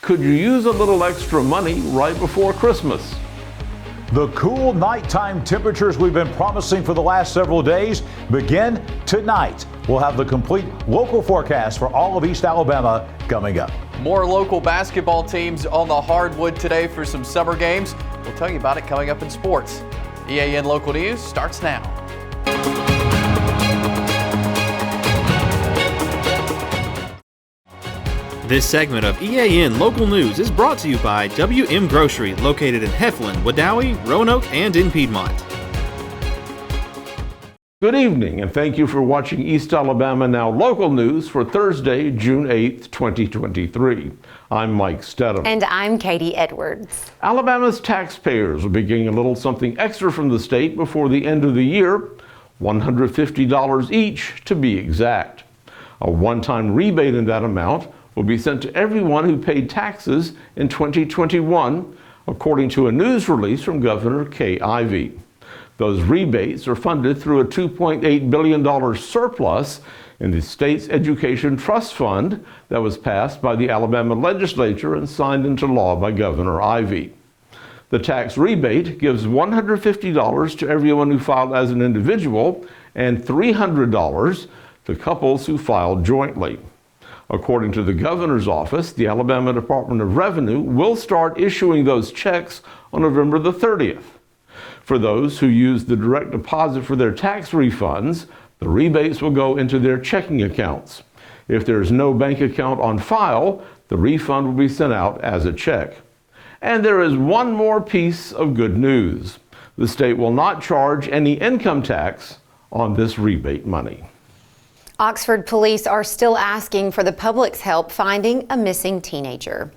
could you use a little extra money right before Christmas? The cool nighttime temperatures we've been promising for the last several days begin tonight. We'll have the complete local forecast for all of East Alabama coming up. More local basketball teams on the hardwood today for some summer games. We'll tell you about it coming up in sports. EAN Local News starts now. This segment of EAN Local News is brought to you by WM Grocery, located in Heflin, Wadowee, Roanoke, and in Piedmont. Good evening, and thank you for watching East Alabama Now Local News for Thursday, June 8th, 2023. I'm Mike Stedham. And I'm Katie Edwards. Alabama's taxpayers will be getting a little something extra from the state before the end of the year, $150 each to be exact. A one-time rebate in that amount will be sent to everyone who paid taxes in 2021, according to a news release from Governor Kay Ivey. Those rebates are funded through a $2.8 billion surplus in the state's education trust fund that was passed by the Alabama legislature and signed into law by Governor Ivey. The tax rebate gives $150 to everyone who filed as an individual and $300 to couples who filed jointly. According to the governor's office, the Alabama Department of Revenue will start issuing those checks on November the 30th. For those who use the direct deposit for their tax refunds, the rebates will go into their checking accounts. If there's no bank account on file, the refund will be sent out as a check. And there is one more piece of good news. The state will not charge any income tax on this rebate money. Oxford police are still asking for the public's help finding a missing teenager.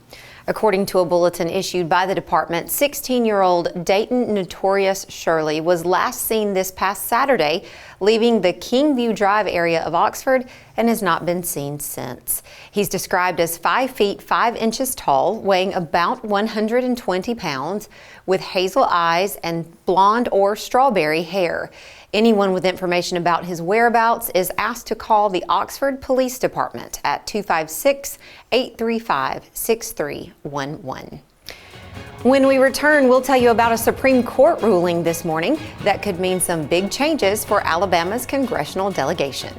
According to a bulletin issued by the department, 16-year-old Dayton Notorious Shirley was last seen this past Saturday leaving the Kingview Drive area of Oxford and has not been seen since. He's described as 5 feet 5 inches tall, weighing about 120 pounds, with hazel eyes and blonde or strawberry hair. Anyone with information about his whereabouts is asked to call the Oxford Police Department at 256-835-6311. When we return, we'll tell you about a Supreme Court ruling this morning that could mean some big changes for Alabama's congressional delegation.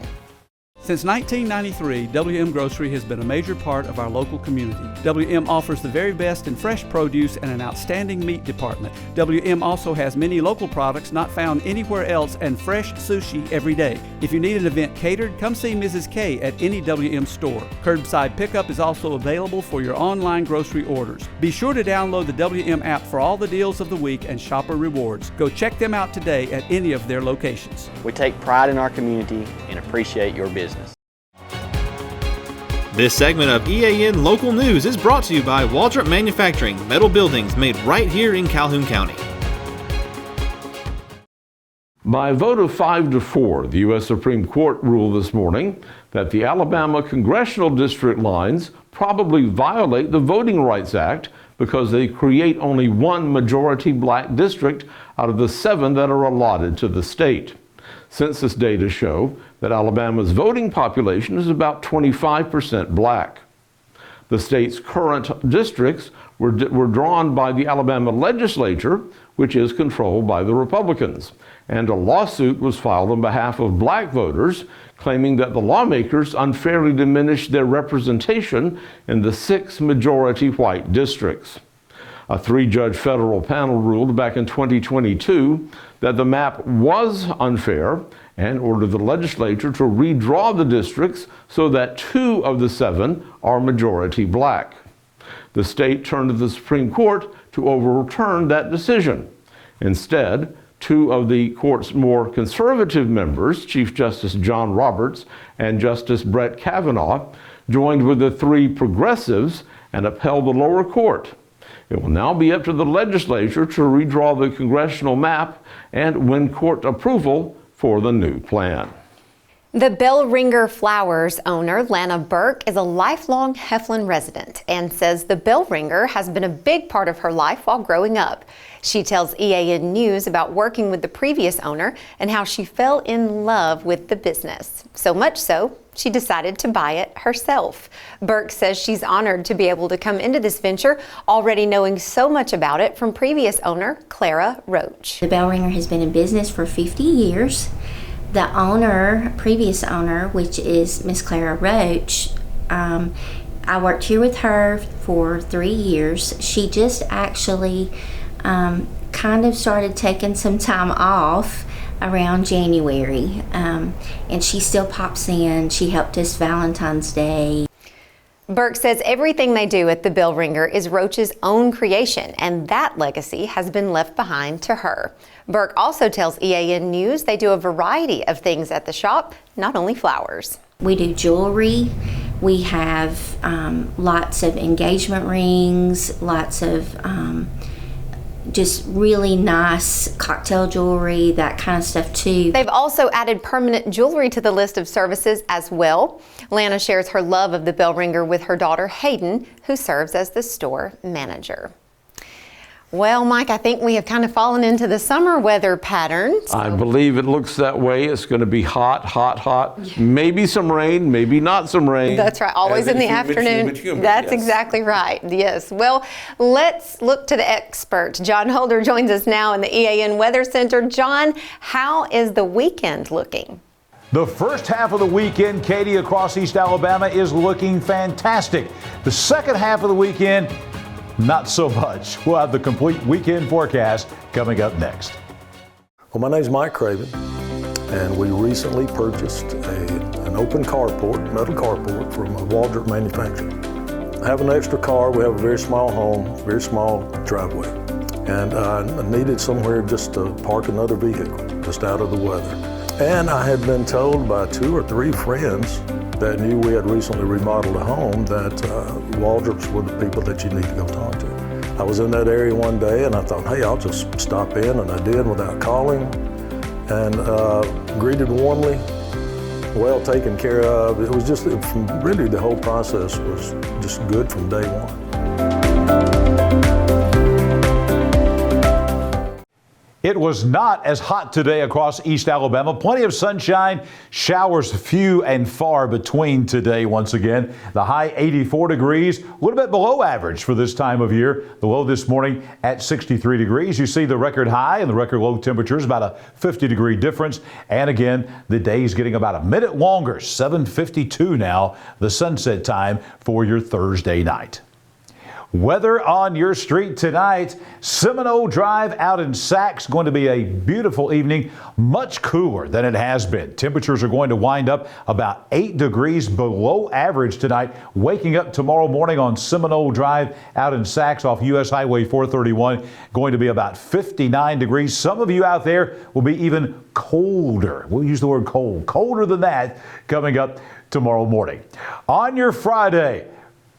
Since 1993, WM Grocery has been a major part of our local community. WM offers the very best in fresh produce and an outstanding meat department. WM also has many local products not found anywhere else and fresh sushi every day. If you need an event catered, come see Mrs. K at any WM store. Curbside pickup is also available for your online grocery orders. Be sure to download the WM app for all the deals of the week and shopper rewards. Go check them out today at any of their locations. We take pride in our community and appreciate your business. This segment of EAN Local News is brought to you by Waldrop Manufacturing, metal buildings made right here in Calhoun County. By a vote of 5-4, the U.S. Supreme Court ruled this morning that the Alabama congressional district lines probably violate the Voting Rights Act because they create only one majority black district out of the 7 that are allotted to the state. Census data show that Alabama's voting population is about 25% black. The state's current districts were drawn by the Alabama legislature, which is controlled by the Republicans, and a lawsuit was filed on behalf of black voters claiming that the lawmakers unfairly diminished their representation in the 6 majority white districts. A 3-judge federal panel ruled back in 2022 that the map was unfair and ordered the legislature to redraw the districts so that 2 of the 7 are majority black. The state turned to the Supreme Court to overturn that decision. Instead, 2 of the court's more conservative members, Chief Justice John Roberts and Justice Brett Kavanaugh, joined with the 3 progressives and upheld the lower court. It will now be up to the legislature to redraw the congressional map and win court approval for the new plan. The Bell Ringer Flowers owner, Lana Burke, is a lifelong Heflin resident and says the Bell Ringer has been a big part of her life while growing up. She tells EAN News about working with the previous owner and how she fell in love with the business. So much so she decided to buy it herself. Burke says she's honored to be able to come into this venture, already knowing so much about it from previous owner Clara Roach. The bell ringer has been in business for 50 years. The owner, previous owner, which is Miss Clara Roach, I worked here with her for 3 years. She just actually kind of started taking some time off around January, and she still pops in. She helped us Valentine's Day. Burke says everything they do at the Bell Ringer is Roach's own creation, and that legacy has been left behind to her. Burke also tells EAN News they do a variety of things at the shop, not only flowers. We do jewelry. We have lots of engagement rings, lots of just really nice cocktail jewelry, that kind of stuff too. They've also added permanent jewelry to the list of services as well. Lana shares her love of the Bell Ringer with her daughter Hayden, who serves as the store manager. Well, Mike, I think we have kind of fallen into the summer weather pattern. I believe it looks that way. It's going to be hot, hot, hot. Yeah. Maybe some rain, maybe not some rain. That's right. Always in the afternoon. That's exactly right. Yes. Well, let's look to the expert. John Holder joins us now in the EAN Weather Center. John, how is the weekend looking? The first half of the weekend, Katie, across East Alabama is looking fantastic. The second half of the weekend, not so much. We'll have the complete weekend forecast coming up next. Well, my name's Mike Craven, and we recently purchased an open carport, metal carport from a Waldrop manufacturer. I have an extra car. We have a very small home, very small driveway, and I needed somewhere just to park another vehicle, just out of the weather. And I had been told by 2 or 3 friends that knew we had recently remodeled a home that Waldrops were the people that you need to go talk to. I was in that area one day and I thought, hey, I'll just stop in, and I did without calling, and greeted warmly, well taken care of. It was just, really the whole process was just good from day one. It was not as hot today across East Alabama. Plenty of sunshine, showers few and far between today once again. The high 84 degrees, a little bit below average for this time of year. The low this morning at 63 degrees. You see the record high and the record low temperatures, about a 50-degree difference. And again, the day's getting about a minute longer, 7:52 now, the sunset time for your Thursday night. Weather on your street tonight. Seminole Drive out in Sacs, going to be a beautiful evening, much cooler than it has been. Temperatures are going to wind up about 8 degrees below average tonight. Waking up tomorrow morning on Seminole Drive out in Sacs off U.S. Highway 431, going to be about 59 degrees. Some of you out there will be even colder. We'll use the word cold. Colder than that coming up tomorrow morning. On your Friday,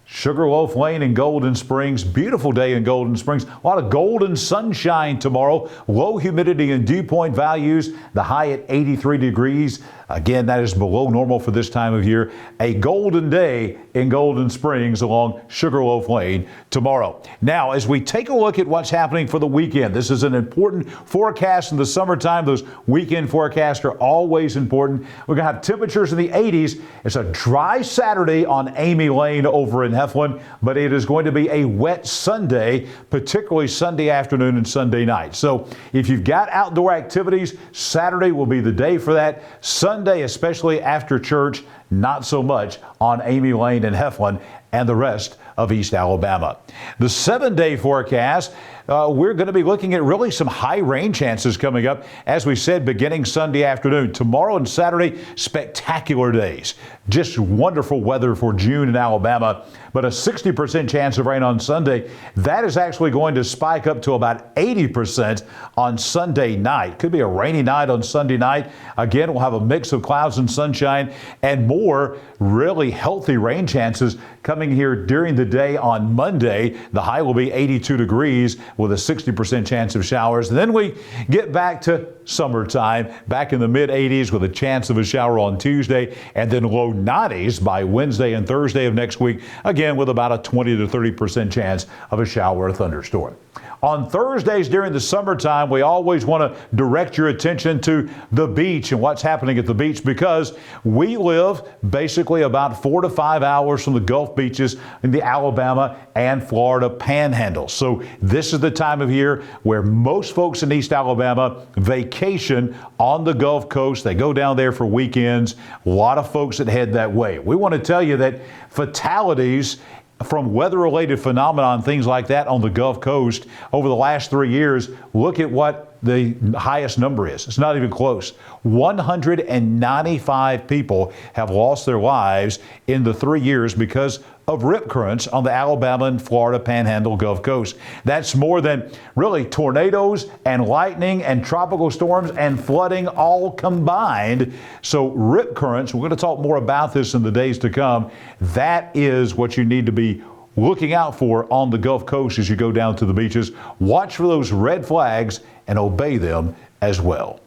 Sugarloaf Lane in Golden Springs. Beautiful day in Golden Springs. A lot of golden sunshine tomorrow. Low humidity and dew point values. The high at 83 degrees. Again, that is below normal for this time of year. A golden day in Golden Springs along Sugarloaf Lane tomorrow. Now, as we take a look at what's happening for the weekend, this is an important forecast in the summertime. Those weekend forecasts are always important. We're going to have temperatures in the 80s. It's a dry Saturday on Amy Lane over in Heflin, but it is going to be a wet Sunday, particularly Sunday afternoon and Sunday night. So if you've got outdoor activities, Saturday will be the day for that. Sunday, especially after church, not so much on Amy Lane and Heflin and the rest of East Alabama. The 7-day forecast, we're going to be looking at really some high rain chances coming up, as we said, beginning Sunday afternoon. Tomorrow and Saturday, spectacular days. Just wonderful weather for June in Alabama, but a 60% chance of rain on Sunday. That is actually going to spike up to about 80% on Sunday night. Could be a rainy night on Sunday night. Again, we'll have a mix of clouds and sunshine and more really healthy rain chances coming here during the day on Monday. The high will be 82 degrees with a 60% chance of showers. And then we get back to summertime, back in the mid-80s with a chance of a shower on Tuesday, and then low 90s by Wednesday and Thursday of next week, again with about a 20 to 30% chance of a shower or thunderstorm. On Thursdays during the summertime, we always want to direct your attention to the beach and what's happening at the beach, because we live basically about 4 to 5 hours from the Gulf beaches in the Alabama and Florida panhandle. So this is the time of year where most folks in East Alabama vacation on the Gulf Coast. They go down there for weekends. A lot of folks that head that way. We want to tell you that fatalities from weather-related phenomenon, things like that on the Gulf Coast over the last 3 years, look at what the highest number is. It's not even close. 195 people have lost their lives in the 3 years because of rip currents on the Alabama and Florida Panhandle Gulf Coast. That's more than really tornadoes and lightning and tropical storms and flooding all combined. So rip currents, we're going to talk more about this in the days to come. That is what you need to be looking out for on the Gulf Coast as you go down to the beaches. Watch for those red flags and obey them as well.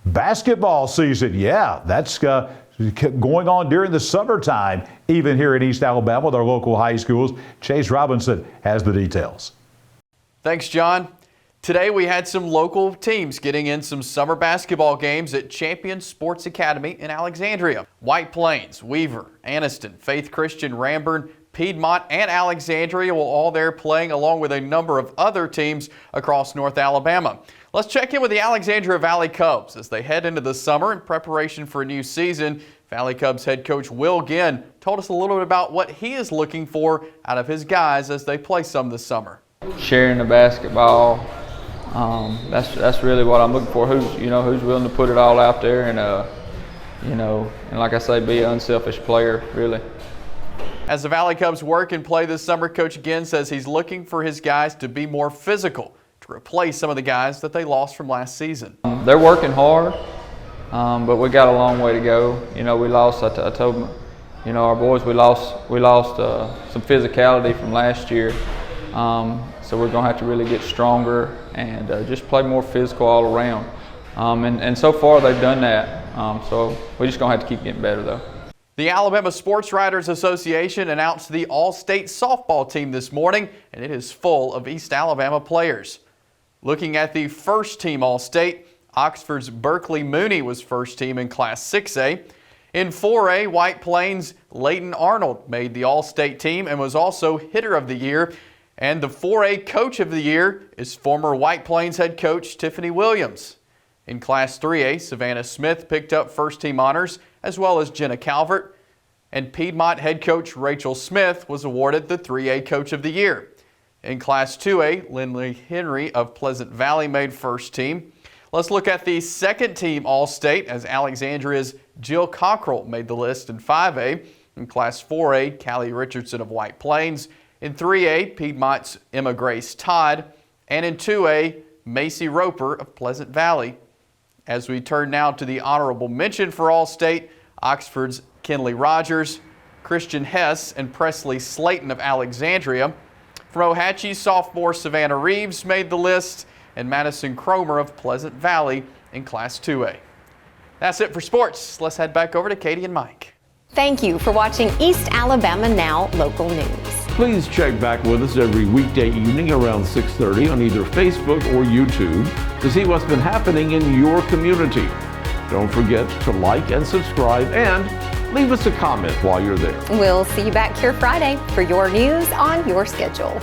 Basketball season, yeah, that's going on during the summertime, even here in East Alabama with our local high schools. Chase Robinson has the details. Thanks, John. Today we had some local teams getting in some summer basketball games at Champion Sports Academy in Alexandria. White Plains, Weaver, Anniston, Faith Christian, Ramburn, Piedmont, and Alexandria will all there playing along with a number of other teams across North Alabama. Let's check in with the Alexandria Valley Cubs as they head into the summer in preparation for a new season. Valley Cubs head coach Will Ginn told us a little bit about what he is looking for out of his guys as they play some this summer. Sharing the basketball, that's really what I'm looking for. Who's willing to put it all out there and and like I say, be an unselfish player, really. As the Valley Cubs work and play this summer, Coach Ginn says he's looking for his guys to be more physical to replace some of the guys that they lost from last season. They're working hard, but we got a long way to go. We lost, I told them, our boys, we lost some physicality from last year. So we're going to have to really get stronger and just play more physical all around. And so far they've done that. So we're just going to have to keep getting better though. The Alabama Sports Writers Association announced the All-State softball team this morning, and it is full of East Alabama players. Looking at the first team All-State, Oxford's Berkeley Mooney was first team in Class 6A. In 4A, White Plains' Leighton Arnold made the All-State team and was also Hitter of the Year. And the 4A Coach of the Year is former White Plains head coach Tiffany Williams. In Class 3A, Savannah Smith picked up first team honors, as well as Jenna Calvert. And Piedmont head coach Rachel Smith was awarded the 3A Coach of the Year. In Class 2A, Lindley Henry of Pleasant Valley made first team. Let's look at the second team All-State as Alexandria's Jill Cockrell made the list in 5A. In Class 4A, Callie Richardson of White Plains. In 3A, Piedmont's Emma Grace Todd. And in 2A, Macy Roper of Pleasant Valley. As we turn now to the honorable mention for All-State, Oxford's Kenley Rogers, Christian Hess, and Presley Slayton of Alexandria. From Ohatchee, sophomore Savannah Reeves made the list, and Madison Cromer of Pleasant Valley in Class 2A. That's it for sports. Let's head back over to Katie and Mike. Thank you for watching East Alabama Now Local News. Please check back with us every weekday evening around 6:30 on either Facebook or YouTube to see what's been happening in your community. Don't forget to like and subscribe and leave us a comment while you're there. We'll see you back here Friday for your news on your schedule.